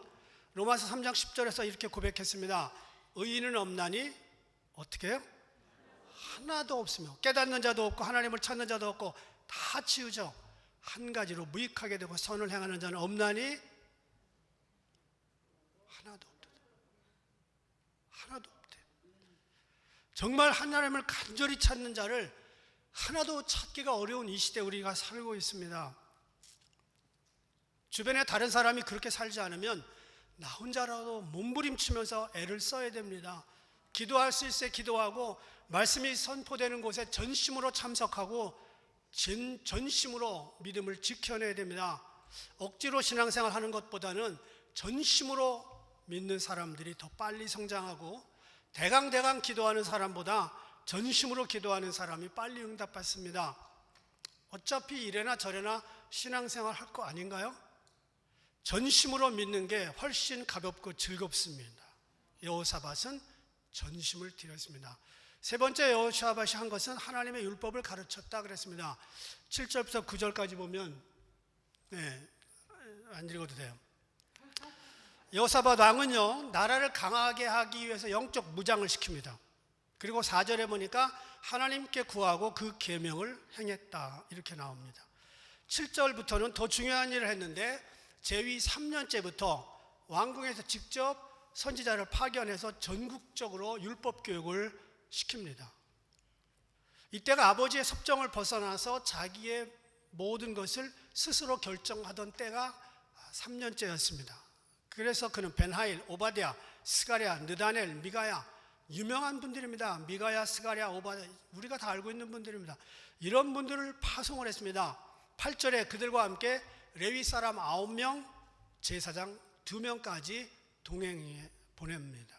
로마서 3장 10절에서 이렇게 고백했습니다. 의인은 없나니 어떻게 해요? 하나도 없으며 깨닫는 자도 없고 하나님을 찾는 자도 없고 다 치우쳐 한 가지로 무익하게 되고 선을 행하는 자는 없나니 하나도 없다. 하나도 없대. 정말 하나님을 간절히 찾는 자를 하나도 찾기가 어려운 이 시대에 우리가 살고 있습니다. 주변에 다른 사람이 그렇게 살지 않으면 나 혼자라도 몸부림치면서 애를 써야 됩니다. 기도할 수 있을 때 기도하고 말씀이 선포되는 곳에 전심으로 참석하고 전심으로 믿음을 지켜내야 됩니다. 억지로 신앙생활 하는 것보다는 전심으로 믿는 사람들이 더 빨리 성장하고 대강 기도하는 사람보다 전심으로 기도하는 사람이 빨리 응답받습니다. 어차피 이래나 저래나 신앙생활 할 거 아닌가요? 전심으로 믿는 게 훨씬 가볍고 즐겁습니다. 여호사밧은 전심을 드렸습니다. 세 번째 여호사밧이 한 것은 하나님의 율법을 가르쳤다 그랬습니다. 7절부터 9절까지 보면 안 읽어도 돼요. 여호사밧 왕은요, 나라를 강하게 하기 위해서 영적 무장을 시킵니다. 그리고 4절에 보니까 하나님께 구하고 그 계명을 행했다 이렇게 나옵니다. 7절부터는 더 중요한 일을 했는데 제위 3년째부터 왕궁에서 직접 선지자를 파견해서 전국적으로 율법 교육을 시킵니다. 이때가 아버지의 섭정을 벗어나서 자기의 모든 것을 스스로 결정하던 때가 3년째였습니다. 그래서 그는 벤하일, 오바댜, 스가랴, 느다넬, 미가야, 유명한 분들입니다. 미가야, 스가랴, 오바댜, 우리가 다 알고 있는 분들입니다. 이런 분들을 파송을 했습니다. 8절에 그들과 함께 레위 사람 9명, 제사장 2명까지 동행해 보냅니다.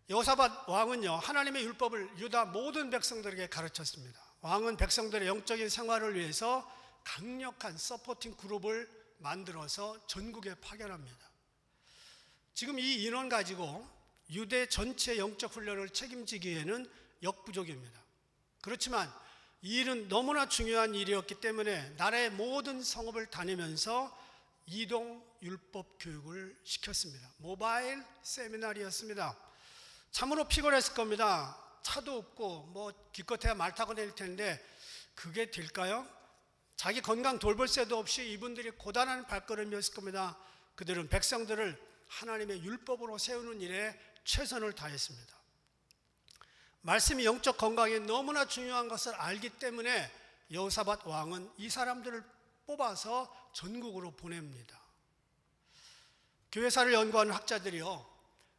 여호사밧 왕은요, 하나님의 율법을 유다 모든 백성들에게 가르쳤습니다. 왕은 백성들의 영적인 생활을 위해서 강력한 서포팅 그룹을 만들어서 전국에 파견합니다. 지금 이 인원 가지고 유대 전체 영적 훈련을 책임지기에는 역부족입니다. 그렇지만 이 일은 너무나 중요한 일이었기 때문에 나라의 모든 성읍을 다니면서 이동 율법 교육을 시켰습니다. 모바일 세미나리였습니다. 참으로 피곤했을 겁니다. 차도 없고 뭐 기껏해야 말 타고 다닐 텐데 그게 될까요? 자기 건강 돌볼 새도 없이 이분들이 고단한 발걸음이었을 겁니다. 그들은 백성들을 하나님의 율법으로 세우는 일에 최선을 다했습니다. 말씀이 영적 건강에 너무나 중요한 것을 알기 때문에 여호사밧 왕은 이 사람들을 뽑아서 전국으로 보냅니다. 교회사를 연구하는 학자들이요,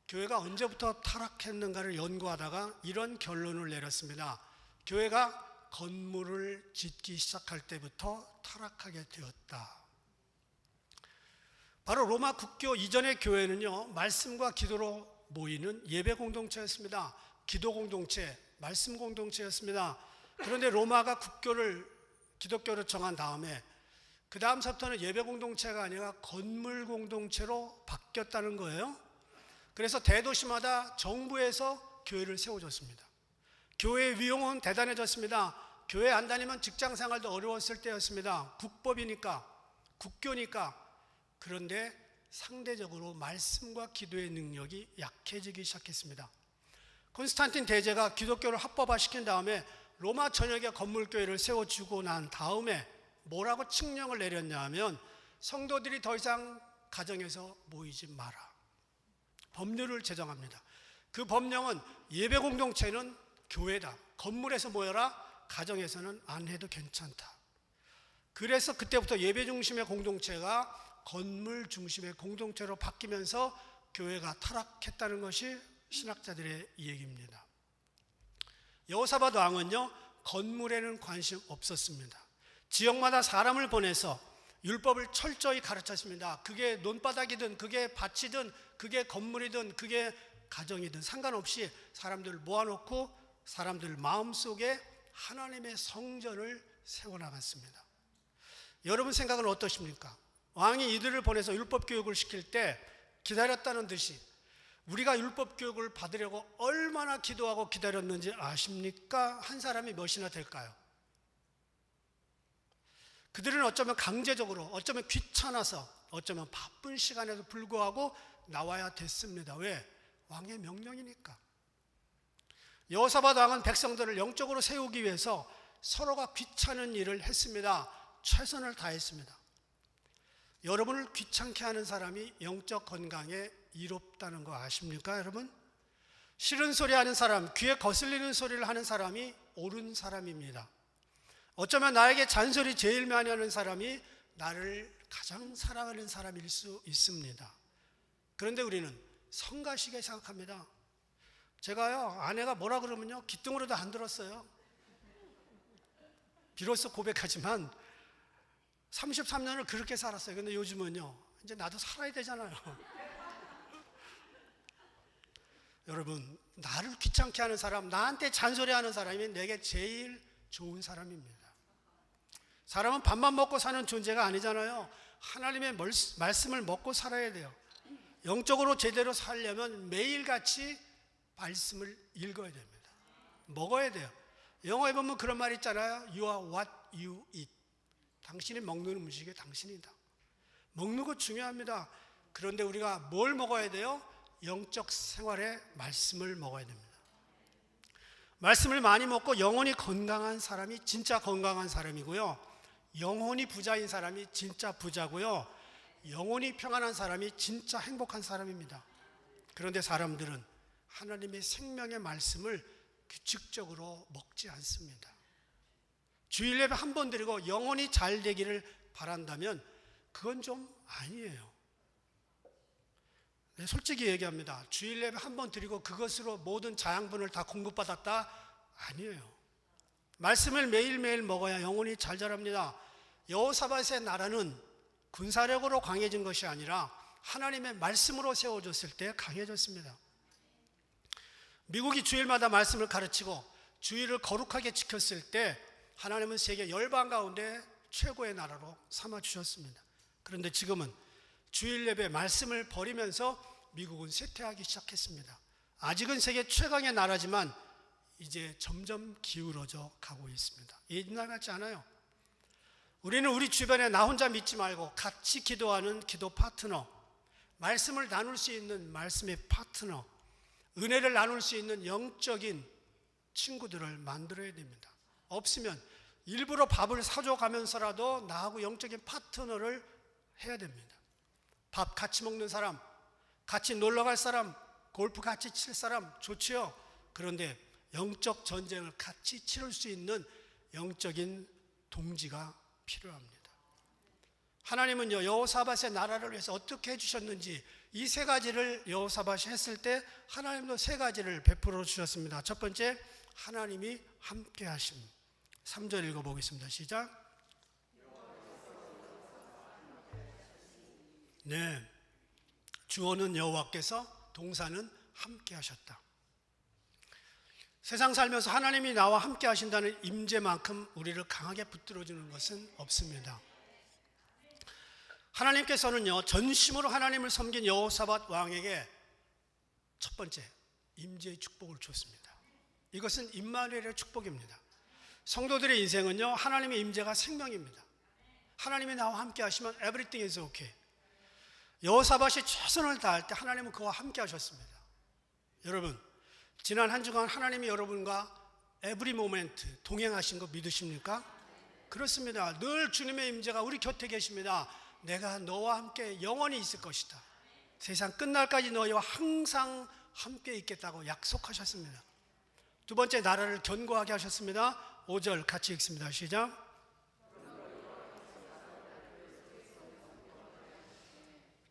교회가 언제부터 타락했는가를 연구하다가 이런 결론을 내렸습니다. 교회가 건물을 짓기 시작할 때부터 타락하게 되었다. 바로 로마 국교 이전의 교회는요, 말씀과 기도로 모이는 예배 공동체였습니다. 기도 공동체, 말씀 공동체였습니다. 그런데 로마가 기독교를 정한 다음에 그 다음부터는 예배 공동체가 아니라 건물 공동체로 바뀌었다는 거예요. 그래서 대도시마다 정부에서 교회를 세워줬습니다. 교회의 위용은 대단해졌습니다. 교회 안 다니면 직장 생활도 어려웠을 때였습니다. 국법이니까, 국교니까. 그런데 상대적으로 말씀과 기도의 능력이 약해지기 시작했습니다. 콘스탄틴 대제가 기독교를 합법화시킨 다음에 로마 전역에 건물교회를 세워주고 난 다음에 뭐라고 칙령을 내렸냐 하면 성도들이 더 이상 가정에서 모이지 마라. 법률을 제정합니다. 그 법령은 예배 공동체는 교회다. 건물에서 모여라. 가정에서는 안 해도 괜찮다. 그래서 그때부터 예배 중심의 공동체가 건물 중심의 공동체로 바뀌면서 교회가 타락했다는 것이 신학자들의 얘기입니다. 여호사밧 왕은요, 건물에는 관심 없었습니다. 지역마다 사람을 보내서 율법을 철저히 가르쳤습니다. 그게 논바닥이든 그게 밭이든 그게 건물이든 그게 가정이든 상관없이 사람들을 모아놓고 사람들 마음속에 하나님의 성전을 세워나갔습니다. 여러분 생각은 어떠십니까? 왕이 이들을 보내서 율법 교육을 시킬 때 기다렸다는 듯이 우리가 율법 교육을 받으려고 얼마나 기도하고 기다렸는지 아십니까? 한 사람이 몇이나 될까요? 그들은 어쩌면 강제적으로, 어쩌면 귀찮아서, 어쩌면 바쁜 시간에도 불구하고 나와야 됐습니다. 왜? 왕의 명령이니까. 여호사밧 왕은 백성들을 영적으로 세우기 위해서 서로가 귀찮은 일을 했습니다. 최선을 다했습니다. 여러분을 귀찮게 하는 사람이 영적 건강에 이롭다는 거 아십니까, 여러분? 싫은 소리 하는 사람, 귀에 거슬리는 소리를 하는 사람이 옳은 사람입니다. 어쩌면 나에게 잔소리 제일 많이 하는 사람이 나를 가장 사랑하는 사람일 수 있습니다. 그런데 우리는 성가시게 생각합니다. 제가요, 아내가 뭐라 그러면요, 귀등으로도 안 들었어요. 비로소 고백하지만 33년을 그렇게 살았어요. 근데 요즘은요, 이제 나도 살아야 되잖아요. 여러분, 나를 귀찮게 하는 사람, 나한테 잔소리하는 사람이 내게 제일 좋은 사람입니다. 사람은 밥만 먹고 사는 존재가 아니잖아요. 하나님의 말씀을 먹고 살아야 돼요. 영적으로 제대로 살려면 매일같이 말씀을 읽어야 됩니다. 먹어야 돼요. 영어에 보면 그런 말 있잖아요. You are what you eat. 당신이 먹는 음식이 당신이다. 먹는 거 중요합니다. 그런데 우리가 뭘 먹어야 돼요? 영적 생활의 말씀을 먹어야 됩니다. 말씀을 많이 먹고 영혼이 건강한 사람이 진짜 건강한 사람이고요. 영혼이 부자인 사람이 진짜 부자고요. 영혼이 평안한 사람이 진짜 행복한 사람입니다. 그런데 사람들은 하나님의 생명의 말씀을 규칙적으로 먹지 않습니다. 주일 예배 한 번 드리고 영혼이 잘 되기를 바란다면 그건 좀 아니에요. 네, 솔직히 얘기합니다. 주일 예배 한 번 드리고 그것으로 모든 자양분을 다 공급받았다? 아니에요. 말씀을 매일매일 먹어야 영혼이 잘 자랍니다. 여호사밧의 나라는 군사력으로 강해진 것이 아니라 하나님의 말씀으로 세워졌을 때 강해졌습니다. 미국이 주일마다 말씀을 가르치고 주일을 거룩하게 지켰을 때 하나님은 세계 열방 가운데 최고의 나라로 삼아주셨습니다. 그런데 지금은 주일 예배 말씀을 버리면서 미국은 쇠퇴하기 시작했습니다. 아직은 세계 최강의 나라지만 이제 점점 기울어져 가고 있습니다. 옛날 같지 않아요. 우리는 우리 주변에 나 혼자 믿지 말고 같이 기도하는 기도 파트너, 말씀을 나눌 수 있는 말씀의 파트너, 은혜를 나눌 수 있는 영적인 친구들을 만들어야 됩니다. 없으면 일부러 밥을 사줘 가면서라도 나하고 영적인 파트너를 해야 됩니다. 밥 같이 먹는 사람, 같이 놀러 갈 사람, 골프 같이 칠 사람 좋지요. 그런데 영적 전쟁을 같이 치를 수 있는 영적인 동지가 필요합니다. 하나님은요, 여호사밧의 나라를 위해서 어떻게 해주셨는지 이 세 가지를 여호사밧이 했을 때 하나님도 세 가지를 베풀어 주셨습니다. 첫 번째, 하나님이 함께 하심. 3절 읽어보겠습니다. 시작. 네, 주어는 여호와께서, 동사는 함께 하셨다. 세상 살면서 하나님이 나와 함께 하신다는 임재만큼 우리를 강하게 붙들어주는 것은 없습니다. 하나님께서는요, 전심으로 하나님을 섬긴 여호사밧 왕에게 첫 번째 임재의 축복을 줬습니다. 이것은 임마누엘의 축복입니다. 성도들의 인생은요, 하나님의 임재가 생명입니다. 하나님이 나와 함께 하시면 everything is okay. 여호사밧이 최선을 다할 때 하나님은 그와 함께 하셨습니다. 여러분, 지난 한 주간 하나님이 여러분과 every moment 동행하신 거 믿으십니까? 그렇습니다. 늘 주님의 임재가 우리 곁에 계십니다. 내가 너와 함께 영원히 있을 것이다. 세상 끝날까지 너희와 항상 함께 있겠다고 약속하셨습니다. 두 번째, 나라를 견고하게 하셨습니다. 5절 같이 읽습니다. 시작.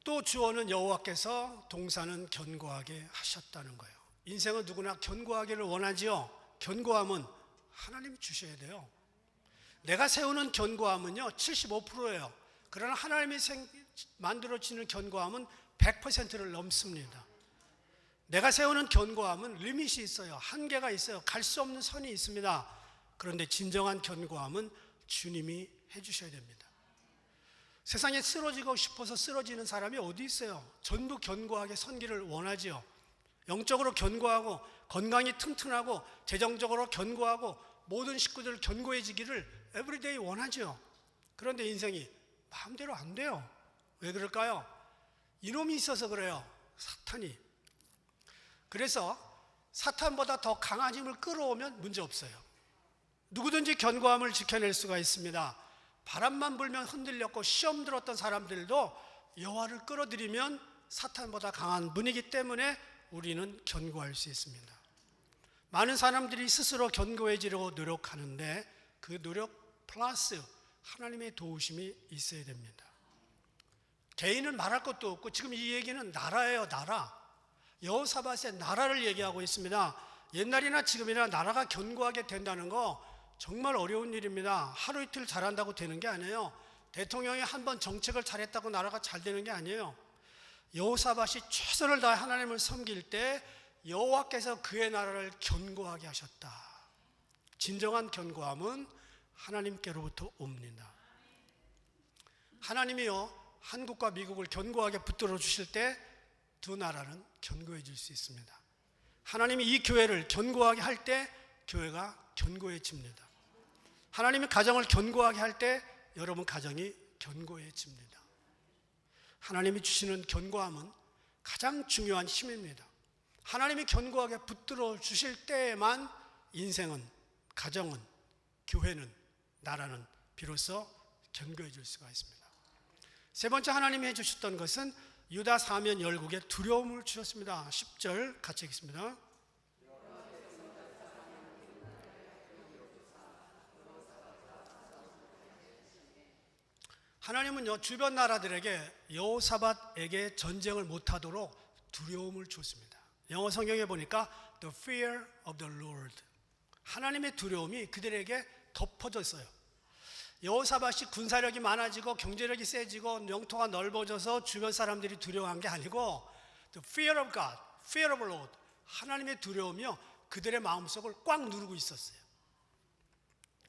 또 주어는 여호와께서, 동사는 견고하게 하셨다는 거예요. 인생은 누구나 견고하기를 원하지요. 견고함은 하나님이 주셔야 돼요. 내가 세우는 견고함은요 75%예요. 그러나 하나님이 만들어지는 견고함은 100%를 넘습니다. 내가 세우는 견고함은 리밋이 있어요. 한계가 있어요. 갈 수 없는 선이 있습니다. 그런데 진정한 견고함은 주님이 해주셔야 됩니다. 세상에 쓰러지고 싶어서 쓰러지는 사람이 어디 있어요? 전부 견고하게 선기를 원하지요. 영적으로 견고하고 건강이 튼튼하고 재정적으로 견고하고 모든 식구들 견고해지기를 에브리데이 원하죠. 그런데 인생이 마음대로 안 돼요. 왜 그럴까요? 이놈이 있어서 그래요. 사탄이. 그래서 사탄보다 더 강한 힘을 끌어오면 문제 없어요. 누구든지 견고함을 지켜낼 수가 있습니다. 바람만 불면 흔들렸고 시험 들었던 사람들도 여호와를 끌어들이면 사탄보다 강한 분이기 때문에 우리는 견고할 수 있습니다. 많은 사람들이 스스로 견고해지려고 노력하는데 그 노력 플러스 하나님의 도우심이 있어야 됩니다. 개인은 말할 것도 없고 지금 이 얘기는 나라예요. 나라. 여호사밧의 나라를 얘기하고 있습니다. 옛날이나 지금이나 나라가 견고하게 된다는 거 정말 어려운 일입니다. 하루 이틀 잘한다고 되는 게 아니에요. 대통령이 한번 정책을 잘했다고 나라가 잘 되는 게 아니에요. 여호사밧이 최선을 다해 하나님을 섬길 때 여호와께서 그의 나라를 견고하게 하셨다. 진정한 견고함은 하나님께로부터 옵니다. 하나님이요 한국과 미국을 견고하게 붙들어 주실 때 두 나라는 견고해질 수 있습니다. 하나님이 이 교회를 견고하게 할 때 교회가 견고해집니다. 하나님이 가정을 견고하게 할 때 여러분 가정이 견고해집니다. 하나님이 주시는 견고함은 가장 중요한 힘입니다. 하나님이 견고하게 붙들어 주실 때에만 인생은, 가정은, 교회는, 나라는 비로소 견고해질 수가 있습니다. 세 번째 하나님이 해주셨던 것은 유다 사면 열국에 두려움을 주셨습니다. 10절 같이 읽겠습니다. 하나님은요 주변 나라들에게 여호사밧에게 전쟁을 못하도록 두려움을 줬습니다. 영어 성경에 보니까 the fear of the Lord, 하나님의 두려움이 그들에게 덮어졌어요. 여호사밧이 군사력이 많아지고 경제력이 세지고 영토가 넓어져서 주변 사람들이 두려워한 게 아니고 the fear of God, fear of Lord, 하나님의 두려움이요 그들의 마음속을 꽉 누르고 있었어요.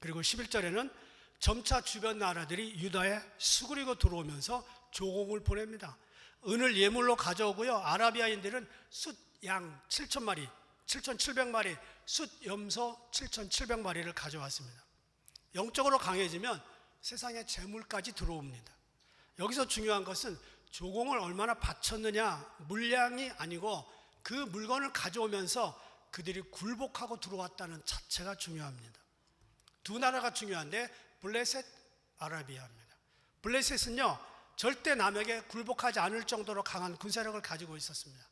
그리고 11절에는 점차 주변 나라들이 유다에 수그리고 들어오면서 조공을 보냅니다. 은을 예물로 가져오고요. 아라비아인들은 숫 양 7,000마리, 7,700마리, 숫 염소 7,700마리를 가져왔습니다. 영적으로 강해지면 세상에 재물까지 들어옵니다. 여기서 중요한 것은 조공을 얼마나 바쳤느냐, 물량이 아니고 그 물건을 가져오면서 그들이 굴복하고 들어왔다는 자체가 중요합니다. 두 나라가 중요한데 블레셋, 아라비아입니다. 블레셋은요 절대 남에게 굴복하지 않을 정도로 강한 군사력을 가지고 있었습니다.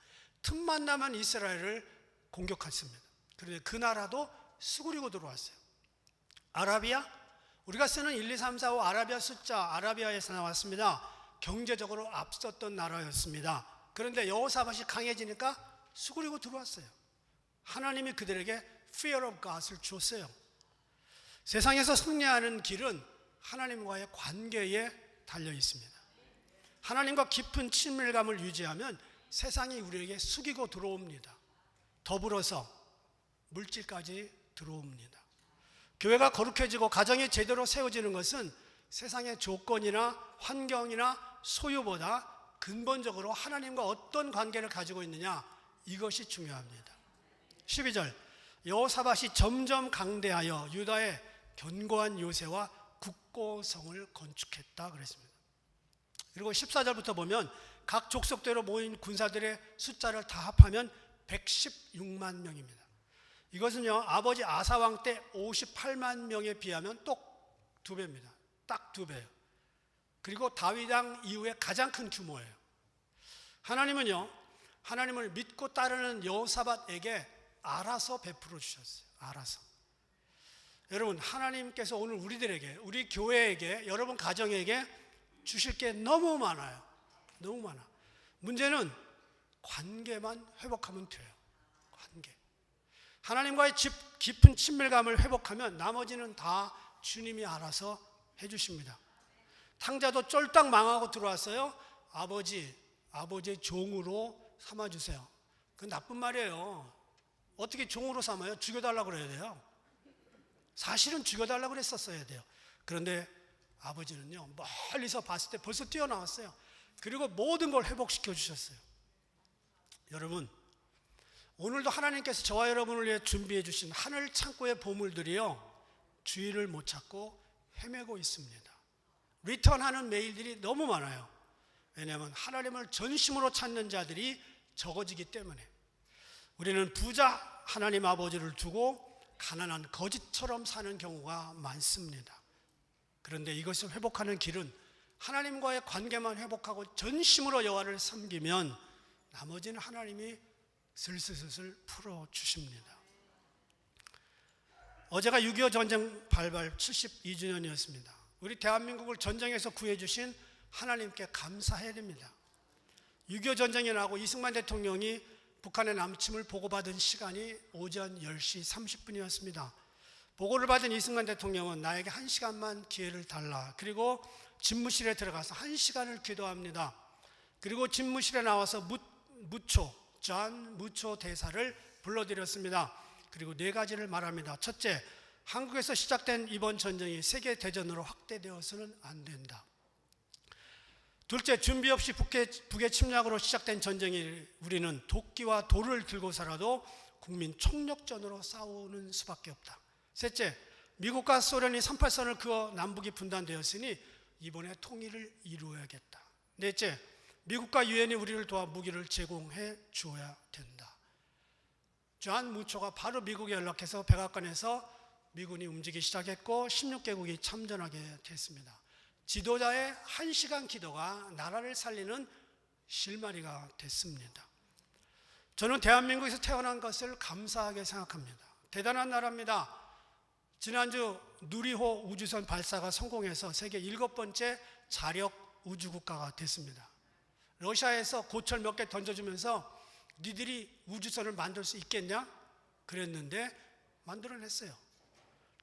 틈만 나면 이스라엘을 공격했습니다. 그런데 그 나라도 수그리고 들어왔어요. 아라비아, 우리가 쓰는 1, 2, 3, 4, 5 아라비아 숫자 아라비아에서 나왔습니다. 경제적으로 앞섰던 나라였습니다. 그런데 여호사밧이 강해지니까 수그리고 들어왔어요. 하나님이 그들에게 fear of God을 줬어요. 세상에서 승리하는 길은 하나님과의 관계에 달려 있습니다. 하나님과 깊은 친밀감을 유지하면 세상이 우리에게 숙이고 들어옵니다. 더불어서 물질까지 들어옵니다. 교회가 거룩해지고 가정이 제대로 세워지는 것은 세상의 조건이나 환경이나 소유보다 근본적으로 하나님과 어떤 관계를 가지고 있느냐, 이것이 중요합니다. 12절, 여호사밧이 점점 강대하여 유다의 견고한 요새와 국고성을 건축했다 그랬습니다. 그리고 14절부터 보면 각 족속대로 모인 군사들의 숫자를 다 합하면 116만 명입니다. 이것은요 아버지 아사왕 때 58만 명에 비하면 똑 2배입니다. 딱 2배예요. 그리고 다윗왕 이후에 가장 큰 규모예요. 하나님은요 하나님을 믿고 따르는 여호사밧에게 알아서 베풀어 주셨어요. 알아서. 여러분 하나님께서 오늘 우리들에게, 우리 교회에게, 여러분 가정에게 주실 게 너무 많아요. 너무 많아. 문제는 관계만 회복하면 돼요. 관계. 하나님과의 깊은 친밀감을 회복하면 나머지는 다 주님이 알아서 해주십니다. 탕자도 쫄딱 망하고 들어왔어요. 아버지의 종으로 삼아주세요. 그건 나쁜 말이에요. 어떻게 종으로 삼아요? 죽여달라고 그래야 돼요. 사실은 죽여달라고 그랬었어야 돼요. 그런데 아버지는요 멀리서 봤을 때 벌써 뛰어나왔어요. 그리고 모든 걸 회복시켜 주셨어요. 여러분 오늘도 하나님께서 저와 여러분을 위해 준비해 주신 하늘 창고의 보물들이요, 주인을 못 찾고 헤매고 있습니다. 리턴하는 메일들이 너무 많아요. 왜냐하면 하나님을 전심으로 찾는 자들이 적어지기 때문에. 우리는 부자 하나님 아버지를 두고 가난한 거짓처럼 사는 경우가 많습니다. 그런데 이것을 회복하는 길은 하나님과의 관계만 회복하고 전심으로 여호와를 섬기면 나머지는 하나님이 슬슬슬슬 풀어주십니다. 어제가 6.25 전쟁 발발 72주년이었습니다. 우리 대한민국을 전쟁에서 구해주신 하나님께 감사해야 됩니다. 6.25 전쟁이 나고 이승만 대통령이 북한의 남침을 보고받은 시간이 오전 10시 30분이었습니다. 보고를 받은 이승만 대통령은 나에게 1시간만 기회를 달라. 그리고 집무실에 들어가서 1시간을 기도합니다. 그리고 집무실에 나와서 존 무초 대사를 불러드렸습니다. 그리고 4가지를 말합니다. 첫째, 한국에서 시작된 이번 전쟁이 세계대전으로 확대되어서는 안 된다. 둘째, 준비 없이 북의 침략으로 시작된 전쟁이 우리는 도끼와 돌을 들고서라도 국민 총력전으로 싸우는 수밖에 없다. 셋째, 미국과 소련이 38선을 그어 남북이 분단되었으니 이번에 통일을 이루어야겠다. 넷째, 미국과 유엔이 우리를 도와 무기를 제공해 주어야 된다. 존 무초가 바로 미국에 연락해서 백악관에서 미군이 움직이기 시작했고 16개국이 참전하게 됐습니다. 지도자의 1시간 기도가 나라를 살리는 실마리가 됐습니다. 저는 대한민국에서 태어난 것을 감사하게 생각합니다. 대단한 나라입니다. 지난주 누리호 우주선 발사가 성공해서 세계 7번째 자력 우주국가가 됐습니다. 러시아에서 고철 몇 개 던져주면서 니들이 우주선을 만들 수 있겠냐? 그랬는데 만들어냈어요.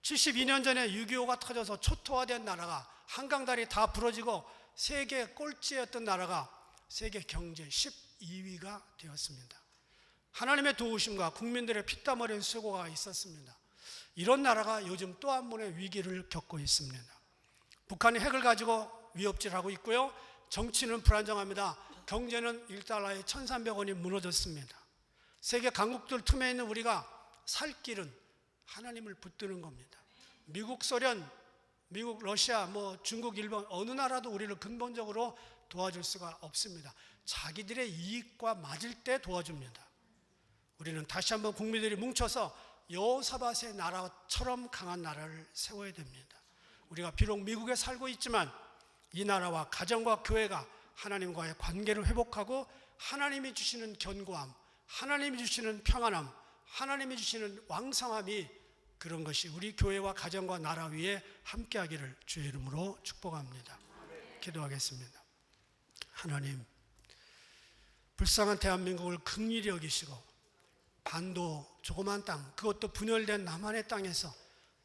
72년 전에 6.25가 터져서 초토화된 나라가, 한강다리 다 부러지고 세계 꼴찌였던 나라가 세계 경제 12위가 되었습니다. 하나님의 도우심과 국민들의 피땀 흘린 수고가 있었습니다. 이런 나라가 요즘 또 한 번의 위기를 겪고 있습니다. 북한이 핵을 가지고 위협질하고 있고요. 정치는 불안정합니다. 경제는 1달러에 1,300원이 무너졌습니다. 세계 강국들 틈에 있는 우리가 살 길은 하나님을 붙드는 겁니다. 미국, 소련, 미국, 러시아, 중국, 일본 어느 나라도 우리를 근본적으로 도와줄 수가 없습니다. 자기들의 이익과 맞을 때 도와줍니다. 우리는 다시 한번 국민들이 뭉쳐서 여호사밧의 나라처럼 강한 나라를 세워야 됩니다. 우리가 비록 미국에 살고 있지만 이 나라와 가정과 교회가 하나님과의 관계를 회복하고 하나님이 주시는 견고함, 하나님이 주시는 평안함, 하나님이 주시는 왕성함이, 그런 것이 우리 교회와 가정과 나라 위에 함께하기를 주의 이름으로 축복합니다. 기도하겠습니다. 하나님, 불쌍한 대한민국을 긍휼히 여기시고 반도 조그만 땅, 그것도 분열된 남한의 땅에서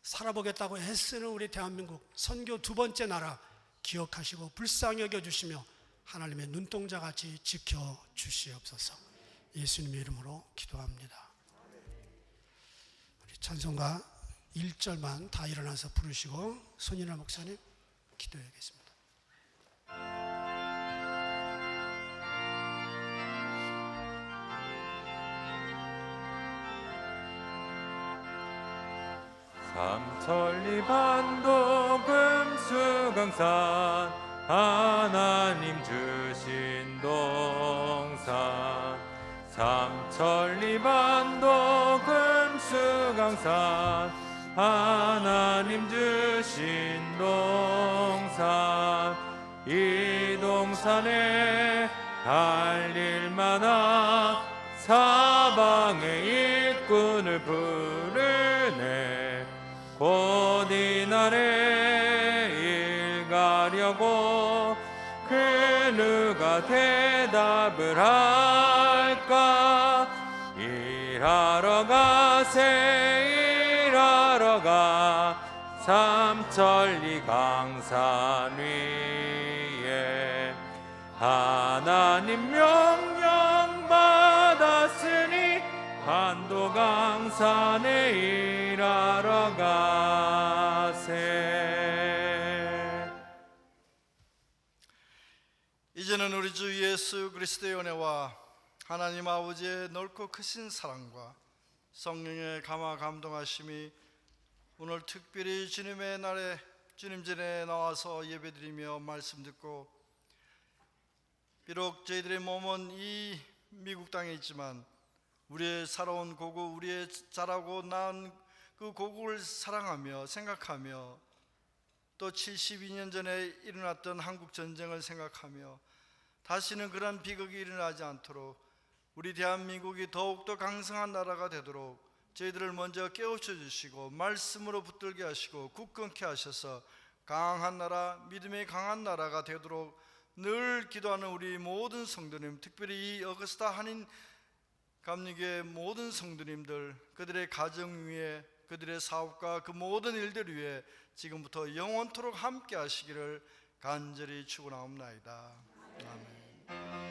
살아보겠다고 애쓰는 우리 대한민국 선교 2번째 나라 기억하시고 불쌍히 여겨주시며 하나님의 눈동자같이 지켜주시옵소서. 예수님의 이름으로 기도합니다. 우리 찬송가 1절만 다 일어나서 부르시고 손인아 목사님 기도해야겠습니다. 삼천리 반도 금수강산 하나님 주신 동산, 삼천리 반도 금수강산 하나님 주신 동산, 이 동산에 달릴 만한 사방의 일꾼을 부르네. 곧 이날에 일가려고 그 누가 대답을 할까? 일하러 가세 일하러 가 삼천리 강산 위에 하나님 명령 받았으니 반도 강산에 일하러 가세. 이제는 우리 주 예수 그리스도의 은혜와 하나님 아버지의 넓고 크신 사랑과 성령의 감화 감동하심이 오늘 특별히 주님의 날에 주님 전에 나와서 예배드리며 말씀 듣고, 비록 저희들의 몸은 이 미국 땅에 있지만 우리의 살아온 고국, 우리의 자라고 난 그 고국을 사랑하며 생각하며, 또 72년 전에 일어났던 한국 전쟁을 생각하며 다시는 그런 비극이 일어나지 않도록 우리 대한민국이 더욱더 강성한 나라가 되도록 저희들을 먼저 깨우쳐 주시고 말씀으로 붙들게 하시고 굳건케 하셔서 강한 나라, 믿음의 강한 나라가 되도록 늘 기도하는 우리 모든 성도님, 특별히 이 어거스타 한인 감리교회 모든 성도님들, 그들의 가정 위에, 그들의 사업과 그 모든 일들 위에 지금부터 영원토록 함께 하시기를 간절히 축원하옵나이다. 아멘.